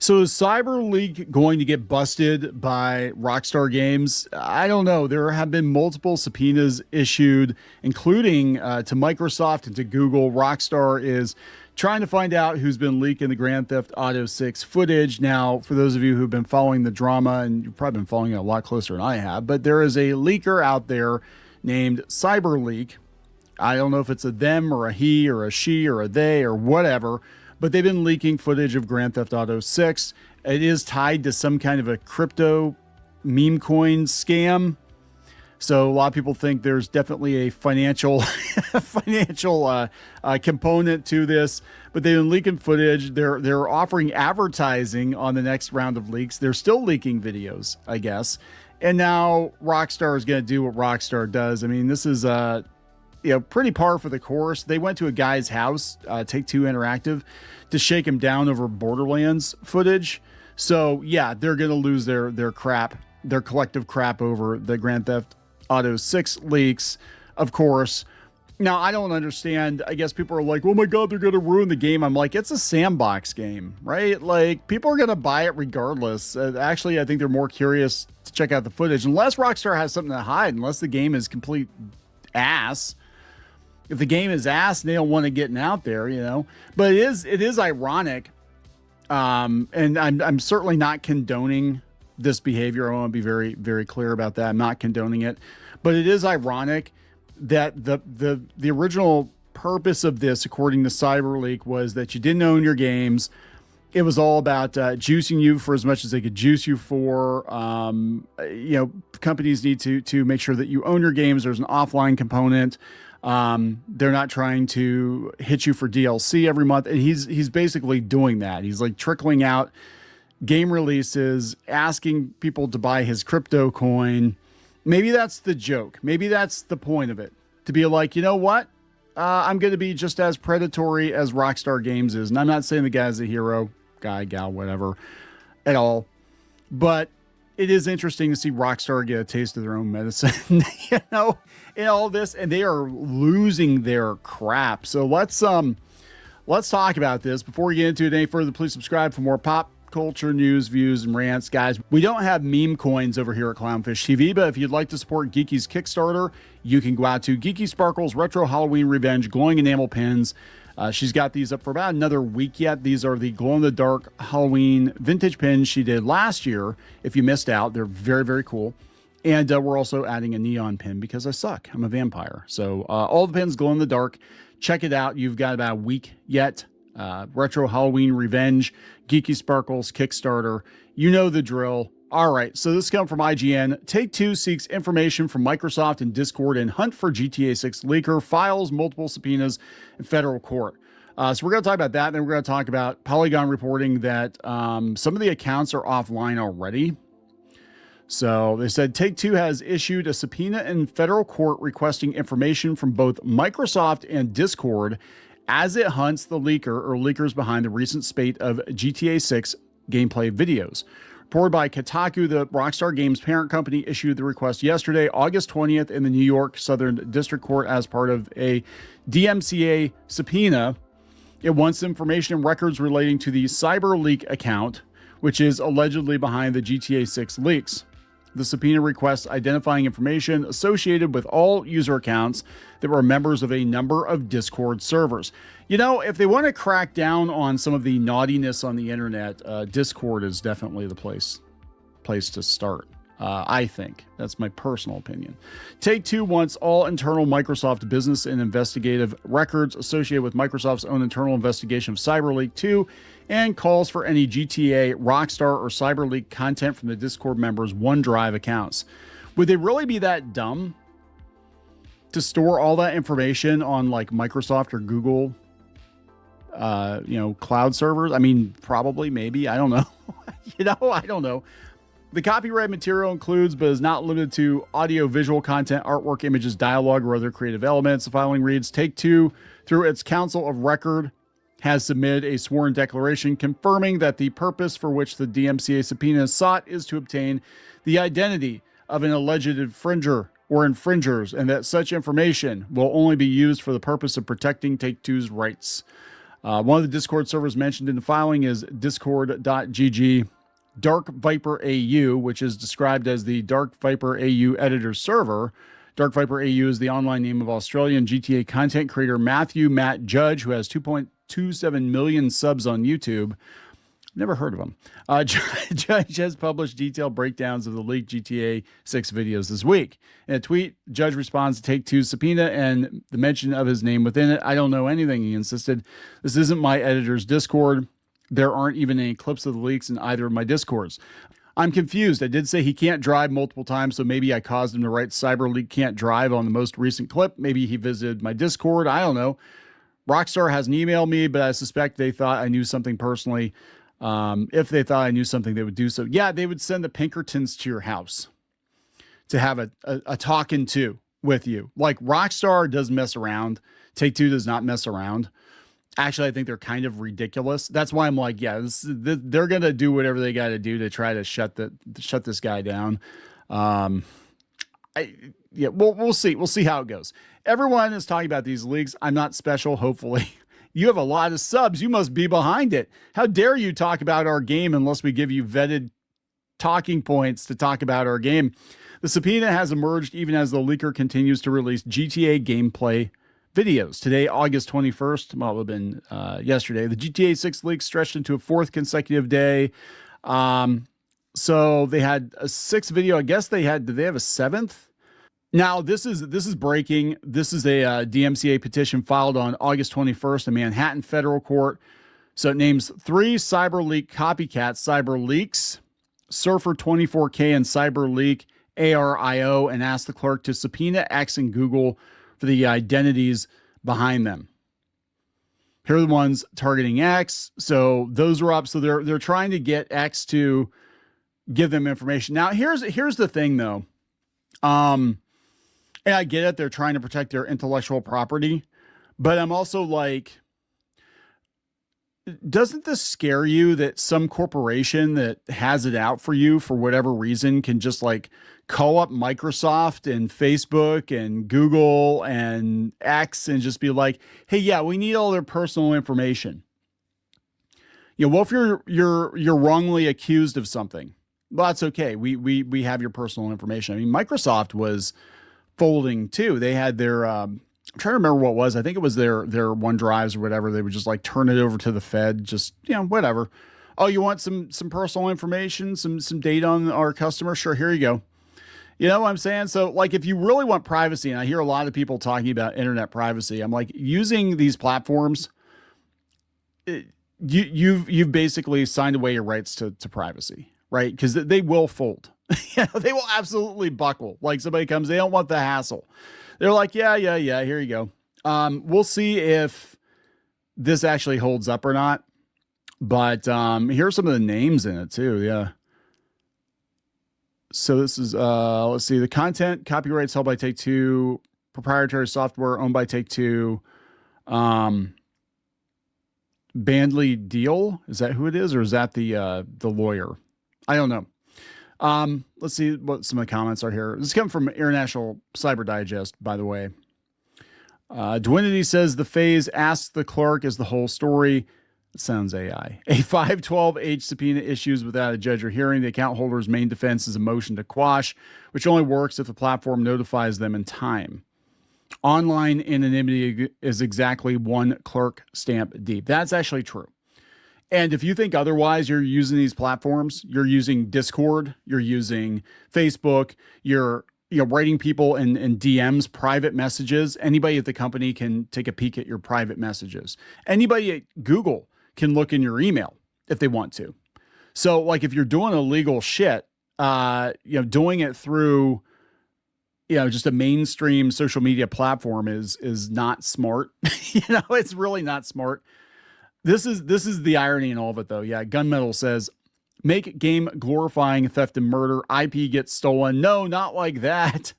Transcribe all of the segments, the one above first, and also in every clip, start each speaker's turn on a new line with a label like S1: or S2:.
S1: So is Cyberleek going to get busted by Rockstar Games? I don't know. There have been multiple subpoenas issued, including to Microsoft and to Google. Rockstar is trying to find out who's been leaking the Grand Theft Auto 6 footage. Now, for those of you who've been following the drama, and you've probably been following it a lot closer than I have, but there is a leaker out there named Cyberleek. I don't know if it's a them or a he or a she or a they or whatever, but they've been leaking footage of Grand Theft Auto 6. It is tied to some kind of a crypto meme coin scam. So a lot of people think there's definitely a financial component to this, but they've been leaking footage. They're offering advertising on the next round of leaks. They're still leaking videos, I guess. And now Rockstar is going to do what Rockstar does. I mean, this is pretty par for the course. They went to a guy's house, Take-Two Interactive, to shake him down over Borderlands footage. So yeah, they're going to lose their collective crap over the Grand Theft Auto 6 leaks, of course. Now, I don't understand. I guess people are like, oh my God, they're going to ruin the game. I'm like, it's a sandbox game, right? Like, people are going to buy it regardless. Actually, I think they're more curious to check out the footage, unless Rockstar has something to hide, unless the game is complete ass. If the game is ass, they don't want to get out there, But it is ironic, and I'm certainly not condoning this behavior. I want to be very, very clear about that. I'm not condoning it, but it is ironic that the original purpose of this, according to Cyberleek, was that you didn't own your games. It was all about juicing you for as much as they could juice you for. Companies need to make sure that you own your games. There's an offline component. They're not trying to hit you for DLC every month. And he's basically doing that. He's like trickling out game releases, asking people to buy his crypto coin. Maybe that's the joke. Maybe that's the point of it. To be like, you know what? I'm going to be just as predatory as Rockstar Games is. And I'm not saying the guy's a hero, guy, gal, whatever, at all. But it is interesting to see Rockstar get a taste of their own medicine, in all this. And they are losing their crap. So let's talk about this. Before we get into it any further, please subscribe for more pop culture news, views, and rants. Guys, we don't have meme coins over here at Clownfish TV, but if you'd like to support Geeky's Kickstarter, you can go out to Geeky Sparkles Retro Halloween Revenge glowing enamel pins. She's got these up for about another week yet. These are the glow-in-the-dark Halloween vintage pins she did last year. If you missed out, they're very, very cool. And we're also adding a neon pin because I suck. I'm a vampire. So all the pins glow in the dark. Check it out. You've got about a week yet. Retro Halloween Revenge, Geeky Sparkles, Kickstarter. You know the drill. All right, so this comes from IGN. Take-Two seeks information from Microsoft and Discord and hunt for GTA 6 leaker, files multiple subpoenas in federal court. So we're going to talk about that, and then we're going to talk about Polygon reporting that some of the accounts are offline already. So they said Take-Two has issued a subpoena in federal court requesting information from both Microsoft and Discord as it hunts the leaker or leakers behind the recent spate of GTA 6 gameplay videos. Reported by Kotaku, the Rockstar Games parent company issued the request yesterday, August 20th, in the New York Southern District Court as part of a DMCA subpoena. It wants information and records relating to the Cyberleek account, which is allegedly behind the GTA 6 leaks. The subpoena requests identifying information associated with all user accounts that were members of a number of Discord servers. If they want to crack down on some of the naughtiness on the internet, Discord is definitely the place to start. I think that's my personal opinion. Take-Two wants all internal Microsoft business and investigative records associated with Microsoft's own internal investigation of Cyberleek 2 and calls for any GTA, Rockstar, or Cyberleek content from the Discord members' OneDrive accounts. Would they really be that dumb to store all that information on like Microsoft or Google, cloud servers? I mean, probably, maybe. I don't know. I don't know. The copyright material includes, but is not limited to, audio-visual content, artwork, images, dialogue, or other creative elements. The filing reads, Take-Two, through its Council of Record, has submitted a sworn declaration confirming that the purpose for which the DMCA subpoena is sought is to obtain the identity of an alleged infringer or infringers, and that such information will only be used for the purpose of protecting Take-Two's rights. One of the Discord servers mentioned in the filing is discord.gg Dark Viper AU, which is described as the Dark Viper AU editor server. Dark Viper AU is the online name of Australian GTA content creator Matthew Matt Judge, who has 2.27 million subs on YouTube. Never heard of him. Judge has published detailed breakdowns of the leaked GTA 6 videos this week. In a tweet, Judge responds to Take-Two's subpoena and the mention of his name within it. I don't know anything, he insisted. This isn't my editor's Discord. There aren't even any clips of the leaks in either of my Discords. I'm confused. I did say he can't drive multiple times, so maybe I caused him to write Cyberleek can't drive on the most recent clip. Maybe he visited my Discord. I don't know. Rockstar hasn't emailed me, but I suspect they thought I knew something personally. If they thought I knew something, they would do so. Yeah, they would send the Pinkertons to your house to have a talking to with you. Like, Rockstar doesn't mess around. Take-Two does not mess around. Actually, I think they're kind of ridiculous. That's why I'm like, yeah, they're going to do whatever they got to do to try to shut this guy down. We'll see. We'll see how it goes. Everyone is talking about these leaks. I'm not special, hopefully. You have a lot of subs. You must be behind it. How dare you talk about our game unless we give you vetted talking points to talk about our game? The subpoena has emerged even as the leaker continues to release GTA gameplay videos. Today, August 21st, well, it would have been yesterday, the GTA 6 leak stretched into a fourth consecutive day. So they had a 6th video. I guess did they have a 7th? Now, this is breaking. This is a DMCA petition filed on August 21st in Manhattan Federal Court. So it names 3 Cyberleek copycats, Cyberleeks, Surfer 24K, and Cyberleek ARIO, and asks the clerk to subpoena X and Google for the identities behind them. Here are the ones targeting X. So those are up. So they're trying to get X to give them information. Now, here's the thing, though. And I get it. They're trying to protect their intellectual property. But I'm also like, doesn't this scare you that some corporation that has it out for you for whatever reason can just like call up Microsoft and Facebook and Google and X and just be like, hey, yeah, we need all their personal information. You know, what if you're wrongly accused of something? Well, that's okay. We have your personal information. I mean, Microsoft was folding too. They had their I'm trying to remember what it was. I think it was their OneDrives or whatever. They would just like turn it over to the Fed, just, you know, whatever. Oh, you want some personal information, some data on our customer? Sure, here you go. You know what I'm saying? So like, if you really want privacy, and I hear a lot of people talking about internet privacy, I'm like, using these platforms, you've basically signed away your rights to privacy, right? Because they will fold. You know, they will absolutely buckle. Like, somebody comes, they don't want the hassle. They're like, yeah, here you go. We'll see if this actually holds up or not. But here are some of the names in it too. Yeah. So this is, let's see, the content copyrights held by Take-Two, proprietary software owned by Take-Two. Bandley Deal, is that who it is, or is that the lawyer? I don't know. Let's see what some of the comments are here. This is coming from International Cyber Digest, by the way. Dwinity says the phase asks the clerk is the whole story. It sounds AI. A 512H subpoena issues without a judge or hearing. The account holder's main defense is a motion to quash, which only works if the platform notifies them in time. Online anonymity is exactly one clerk stamp deep. That's actually true. And if you think otherwise, you're using these platforms, you're using Discord, you're using Facebook, you're writing people in DMs, private messages. Anybody at the company can take a peek at your private messages. Anybody at Google can look in your email if they want to. So like, if you're doing illegal shit, doing it through, just a mainstream social media platform is not smart. It's really not smart. This is the irony in all of it, though. Yeah, Gunmetal says, make game glorifying theft and murder. IP gets stolen. No, not like that.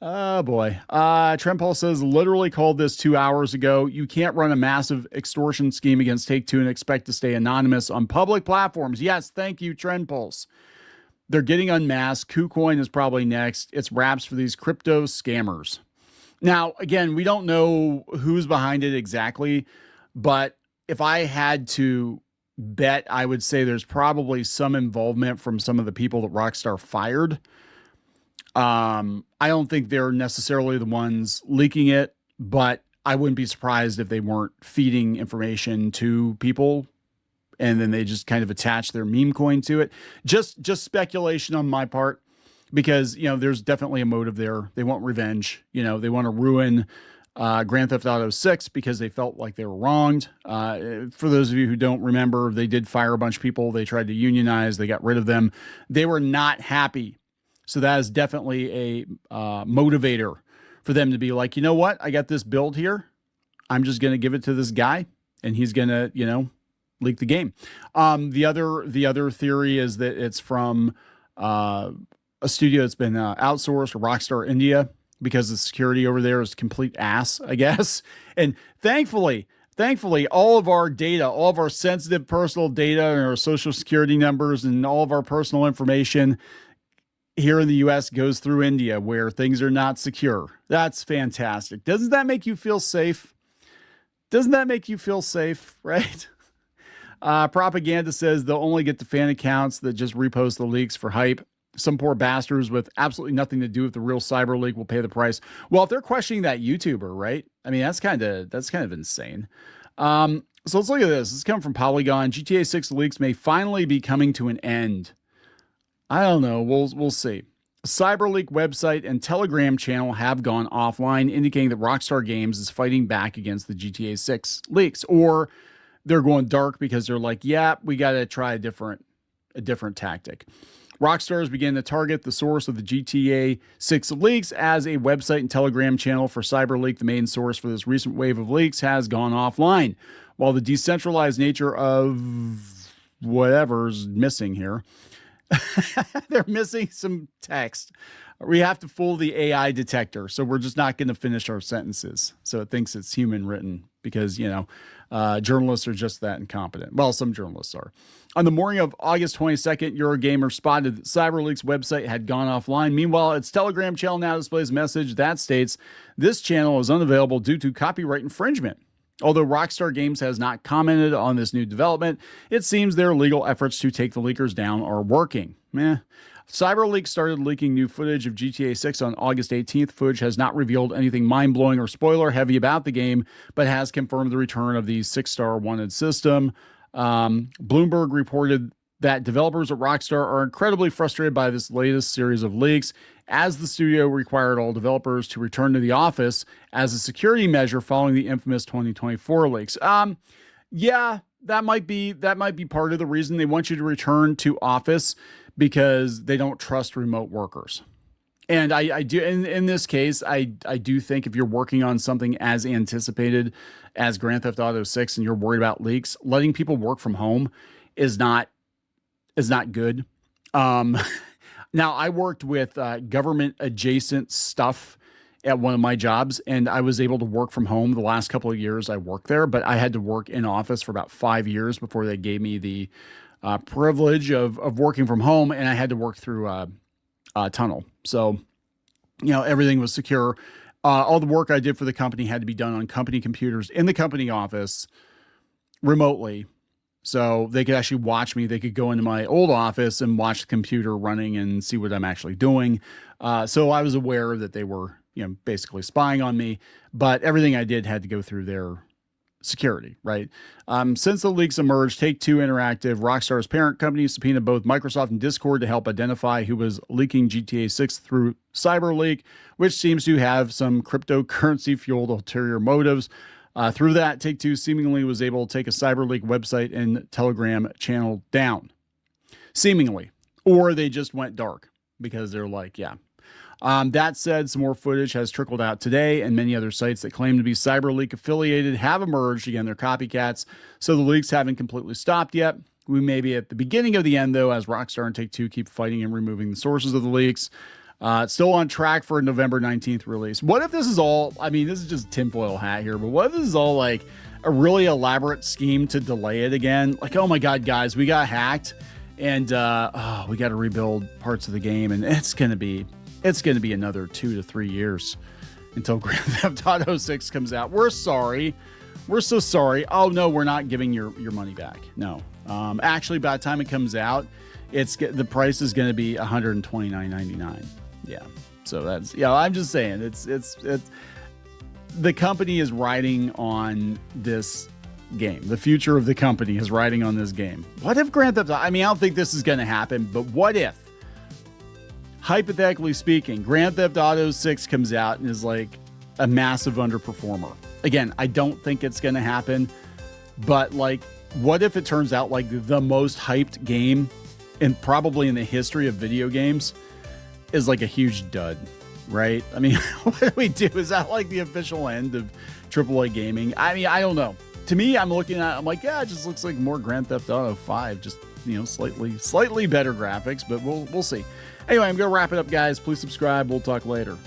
S1: Oh, boy. Trempol says, literally called this 2 hours ago. You can't run a massive extortion scheme against Take-Two and expect to stay anonymous on public platforms. Yes, thank you, Trendpulse. They're getting unmasked. KuCoin is probably next. It's wraps for these crypto scammers. Now, again, we don't know who's behind it exactly, but if I had to bet, I would say there's probably some involvement from some of the people that Rockstar fired. I don't think they're necessarily the ones leaking it, but I wouldn't be surprised if they weren't feeding information to people and then they just kind of attach their meme coin to it. Just speculation on my part, because, there's definitely a motive there. They want revenge. They want to ruin Grand Theft Auto 6 because they felt like they were wronged. For those of you who don't remember, they did fire a bunch of people. They tried to unionize. They got rid of them. They were not happy. So that is definitely a motivator for them to be like, you know what? I got this build here. I'm just going to give it to this guy and he's going to, leak the game. The other theory is that it's from a studio that's been outsourced to Rockstar India, because the security over there is complete ass, I guess. And thankfully, all of our data, all of our sensitive personal data and our social security numbers and all of our personal information here in the US goes through India, where things are not secure. That's fantastic. Doesn't that make you feel safe? Right? Propaganda says they'll only get the fan accounts that just repost the leaks for hype. Some poor bastards with absolutely nothing to do with the real Cyberleek will pay the price. Well, if they're questioning that YouTuber, right? I mean, that's kind of insane. So let's look at this. This is coming from Polygon. GTA 6 leaks may finally be coming to an end. I don't know. We'll see. Cyberleek website and Telegram channel have gone offline, indicating that Rockstar Games is fighting back against the GTA 6 leaks, or they're going dark because they're like, yeah, we got to try a different tactic. Rockstars began to target the source of the GTA 6 leaks as a website and Telegram channel for Cyberleek. The main source for this recent wave of leaks has gone offline. While the decentralized nature of whatever's missing here, they're missing some text. We have to fool the AI detector, so we're just not going to finish our sentences. So it thinks it's human written because, journalists are just that incompetent. Well, some journalists are. On the morning of August 22nd, Eurogamer spotted that Cyberleek's website had gone offline. Meanwhile, its Telegram channel now displays a message that states this channel is unavailable due to copyright infringement. Although Rockstar Games has not commented on this new development, it seems their legal efforts to take the leakers down are working. Cyberleek started leaking new footage of GTA 6 on August 18th. Footage has not revealed anything mind-blowing or spoiler-heavy about the game, but has confirmed the return of the 6-star wanted system. Bloomberg reported that developers at Rockstar are incredibly frustrated by this latest series of leaks, as the studio required all developers to return to the office as a security measure following the infamous 2024 leaks. Yeah, that might be part of the reason they want you to return to office, because they don't trust remote workers. And I do, in this case, I do think if you're working on something as anticipated as Grand Theft Auto 6 and you're worried about leaks, letting people work from home is not good. Now, I worked with government adjacent stuff at one of my jobs, and I was able to work from home the last couple of years I worked there, but I had to work in office for about 5 years before they gave me the privilege of working from home, and I had to work through a tunnel. So, everything was secure. All the work I did for the company had to be done on company computers in the company office remotely. So they could actually watch me. They could go into my old office and watch the computer running and see what I'm actually doing. So I was aware that they were, basically spying on me, but everything I did had to go through their security, right? Since the leaks emerged, Take-Two Interactive, Rockstar's parent company, subpoenaed both Microsoft and Discord to help identify who was leaking GTA 6 through Cyberleek, which seems to have some cryptocurrency-fueled ulterior motives. Through that, Take-Two seemingly was able to take a Cyberleek website and Telegram channel down. Seemingly. Or they just went dark because they're like, yeah. That said, some more footage has trickled out today, and many other sites that claim to be Cyberleek affiliated have emerged. Again, they're copycats, so the leaks haven't completely stopped yet. We may be at the beginning of the end, though, as Rockstar and Take-Two keep fighting and removing the sources of the leaks. It's still on track for a November 19th release. What if this is all, this is just tinfoil hat here, but what if this is all like a really elaborate scheme to delay it again? Like, oh my God, guys, we got hacked, and we got to rebuild parts of the game, and it's going to be another 2 to 3 years. until Grand Theft Auto 6 comes out. We're sorry. We're so sorry. Oh no, we're not giving your money back. No. Actually, by the time it comes out, the price is going to be $129.99. Yeah. So that's, I'm just saying it's the company is riding on this game. The future of the company is riding on this game. What if Grand Theft Auto, I don't think this is going to happen, but what if, hypothetically speaking, Grand Theft Auto 6 comes out and is like a massive underperformer? Again, I don't think it's going to happen, but like, what if it turns out like the most hyped game and probably in the history of video games is like a huge dud, right? What do we do? Is that like the official end of AAA gaming? I don't know. To me, I'm like, yeah, it just looks like more Grand Theft Auto 5, just, slightly better graphics, but we'll see. Anyway, I'm going to wrap it up, guys. Please subscribe. We'll talk later.